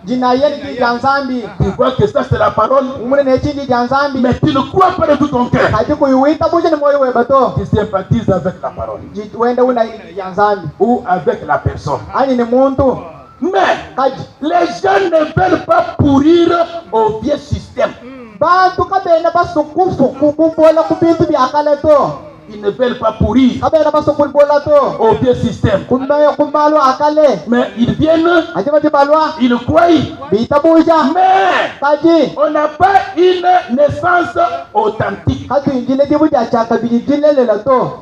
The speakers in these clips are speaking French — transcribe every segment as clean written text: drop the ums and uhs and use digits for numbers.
Jinaya ni janzambi. Tu vois que ça c'est la parole. Mais tu ne crois pas de tout ton cœur. Tu sympathises avec la parole. Ou avec la personne. Mais les gens ne veulent pas pourrir au vieux système. Ils ne veulent pas pourrir au vieux système. Mais ils viennent, ils croient. Mais on n'a pas une naissance authentique.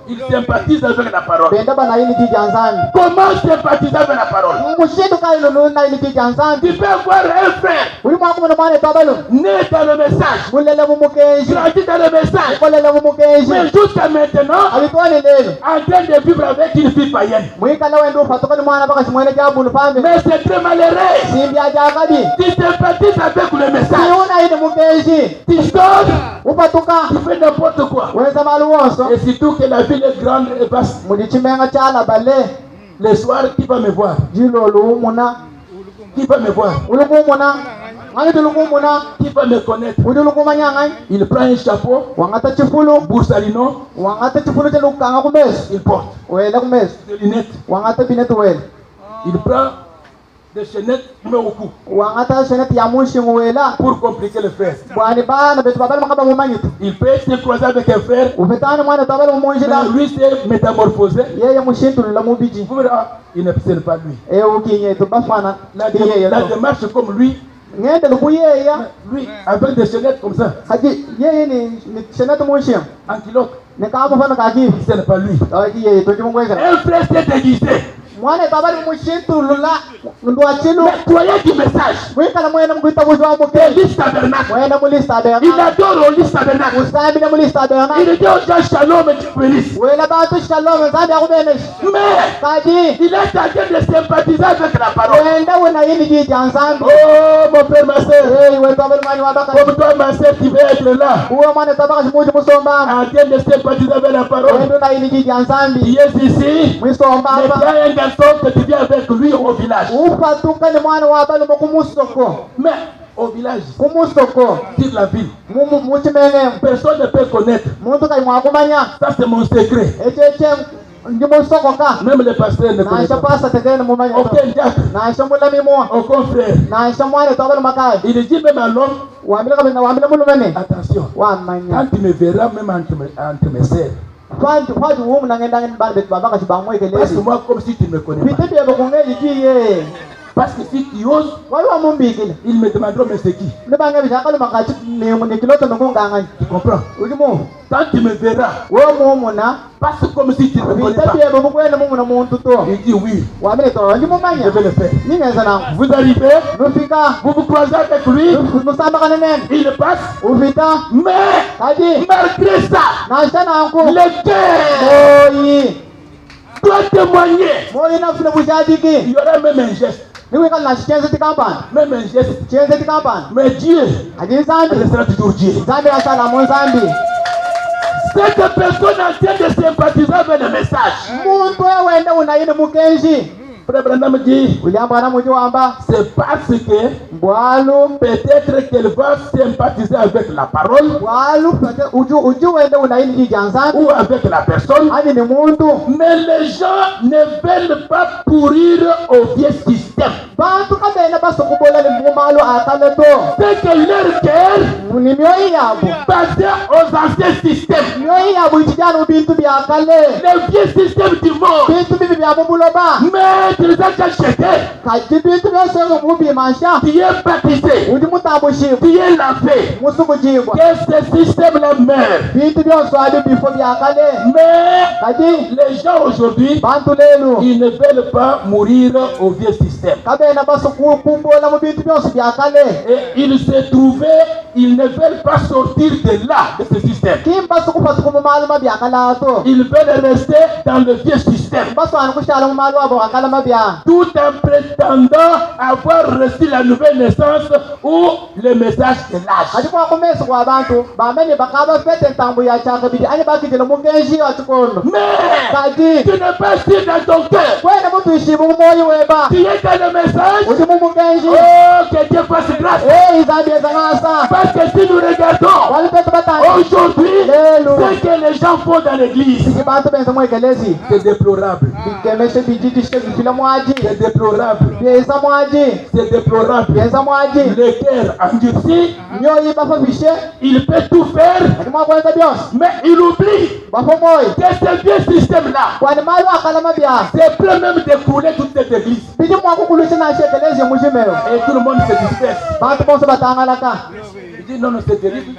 Ils sympathisent avec la parole. Comment sympathiser avec la parole? Tu peux avoir un frère né dans le message, grandi dans le message, mais jusqu'à maintenant, en train de vivre avec une fille païenne. Mais c'est très malheureux. Tu sympathises avec le message, tu sors, tu fais n'importe quoi. Et surtout que la ville est grande et vaste. Le soir, qui va me voir? Qui va me voir? Qui va me connaître? Il prend un chapeau, Boursalino, il porte des lunettes, il prend des chaînettes, il met au cou pour compliquer le frère. Il peut se croiser avec un frère, mais lui s'est métamorphosé. Il ne sert pas lui. La démarche comme lui, avec des chaînettes comme ça, en kilote, ce n'est pas lui. Un frère s'est déguisé. Nettoyer du message. L'église tabernacle. Il adore l'église tabernacle. Il dit aux gens shalom et tu bénisses. Mais il est en train de sympathiser avec la parole. Oh mon frère, ma soeur. Comme toi ma soeur, tu veux être là. En train de sympathiser avec la parole. Tu es ici. Mais tu as un garçon que tu viens avec lui au village. Mais au village, sur la ville, personne ne peut connaître. Ça c'est mon secret. Même le pasteur ne connaît pas. Aucun diacre, aucun frère. Il dit même à l'homme, attention, quand tu me verras même entre mes sœurs, parce que moi comme si tu ne me connais pas. Parce que si tu oses, ils me demanderont mais c'est qui? Tu comprends? Quand tu me verras, parce que comme si tu ne me connais pas, il dit oui, je vais le faire. Vous arrivez, vous vous croisez avec lui, il passe, mais malgré ça, le cœur doit témoigner. Il y aura même un geste. Même un geste. Mais Dieu restera toujours Dieu. Cette personne en train de sympathiser avec le message. Frère Branham dit, c'est parce que peut-être qu'elle va sympathiser avec la parole ou avec la personne, mais les gens ne veulent pas pourrir au vieux système. C'est que leur cœur basé aux anciens systèmes, le vieux système du monde. Mais tu les as déjà jetés. Tu es baptisé. Tu es lavé. Que ce système-là meurt. Mais les gens aujourd'hui, ils ne veulent pas mourir au vieux système. Et ils se trouvaient, ils ne veulent pas sortir de là, de ce système. Ils veulent rester dans le vieux système. Tout en prétendant avoir reçu la nouvelle naissance ou le message de l'âge. Mais tu n'es pas sûr dans ton cœur. Tu es dans le message. Oh, que Dieu fasse grâce. Parce que si nous regardons aujourd'hui ce que les gens font dans l'église, c'est déplorable. C'est déplorable. C'est déplorable. Le cœur endurci, il peut tout faire, mais il oublie que ce vieux système-là, c'est plein même de couler toute cette église. Et tout le monde se disperse. Il dit non, c'est terrible.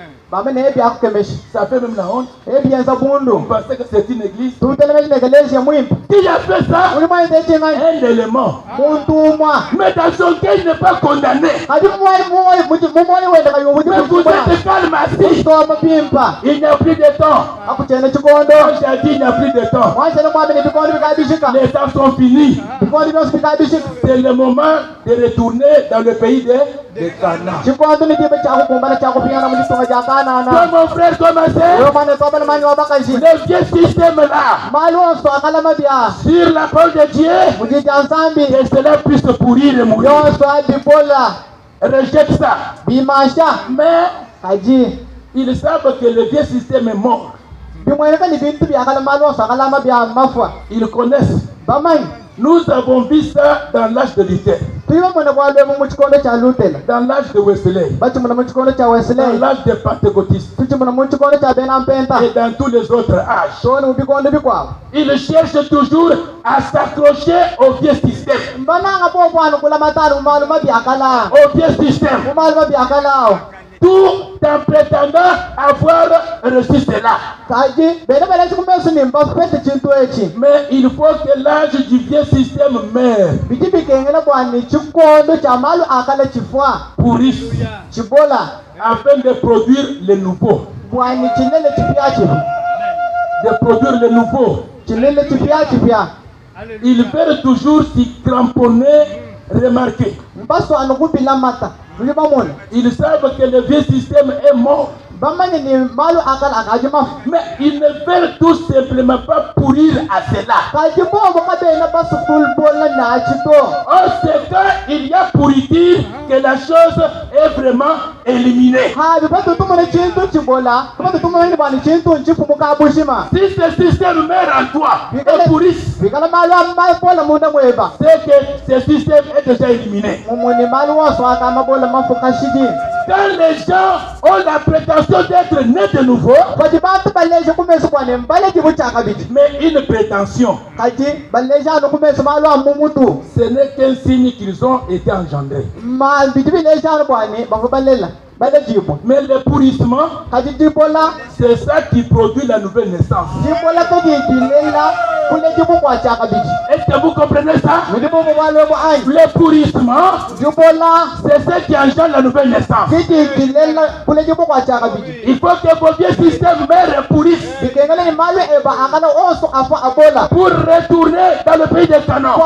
Ça fait même la honte. On pensait que c'est une église. Qui a fait ça? Un élément. Mais dans son cœur, il n'est pas condamné. Mais vous êtes calme assis. Il n'y a plus de temps. Quand j'ai dit il n'y a plus de temps. Les temps sont finis. C'est le moment de retourner dans le pays de Canaan. Toi, mon frère, toi, ma soeur, le vieux système-là, sur la parole de Dieu, que cela puisse pourrir et mourir. Rejette ça. Mais ils savent que le vieux système est mort. Ils connaissent. Nous avons vu ça dans l'âge de Luther, dans l'âge de Wesley, dans l'âge des Pentecôtistes et dans tous les autres âges. Ils cherchent toujours à s'accrocher au vieux système. Au vieux système. Tout en prétendant avoir reçu cela. Mais il faut que l'âge du vieux système meure, pourrisse, afin de produire le nouveau. De produire le nouveau. Ils veulent toujours s'y cramponner, remarquer. Ils savent que le vieux système est mort. Mais ils ne veulent tout simplement pas pourrir à cela. Or, c'est quand il y a pourriture que la chose est vraiment éliminée. Si ce système meurt en toi et pourrisse, c'est que ce système est déjà éliminé. Quand les gens ont la prétention d'être nés de nouveau, mais une prétention, ce n'est qu'un signe qu'ils ont été engendrés. Mais le pourrissement, c'est ça qui produit la nouvelle naissance. Est-ce que vous comprenez ça? Le pourrissement, c'est ça qui engendre la nouvelle naissance. Il faut que vos vieux systèmes meurent et pourrissent pour retourner dans le pays de Canaan.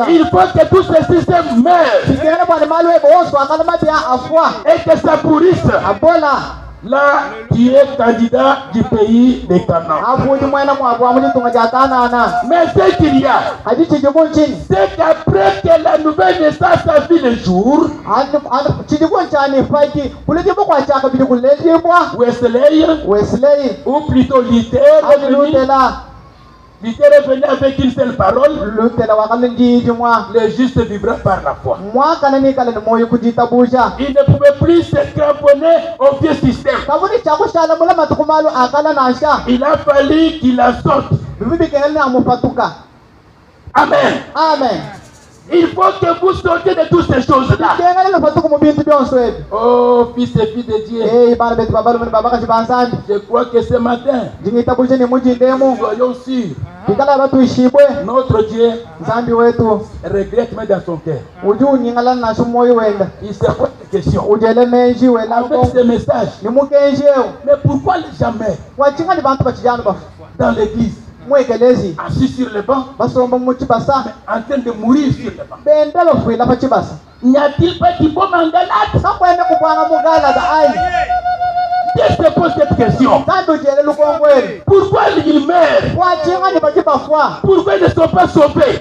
Il faut que tous ces systèmes meurent et que ça pourrisse. Là, tu es candidat du pays de Canaan. Mais ce qu'il y a, c'est qu'après que la nouvelle naissance a vu le jour, Wesley, ou plutôt Luther, Luther est venu avec une seule parole: le juste vivra par la foi. Il ne pouvait plus se cramponner au vieux système. Il a fallu qu'il la sorte. Amen. Amen. Il faut que vous sortez de toutes ces choses-là. Oh, fils et filles de Dieu. Je crois que ce matin, soyons sûrs. Notre Dieu regrette même dans son cœur. Il se pose des questions. Avec ce message, mais pourquoi jamais dans l'église, assis sur le banc, en train de mourir sur le banc? N'y a-t-il pas du bon mangalade? Dieu se pose cette question. Pourquoi ils meurent? Pourquoi ils ne sont pas sauvés?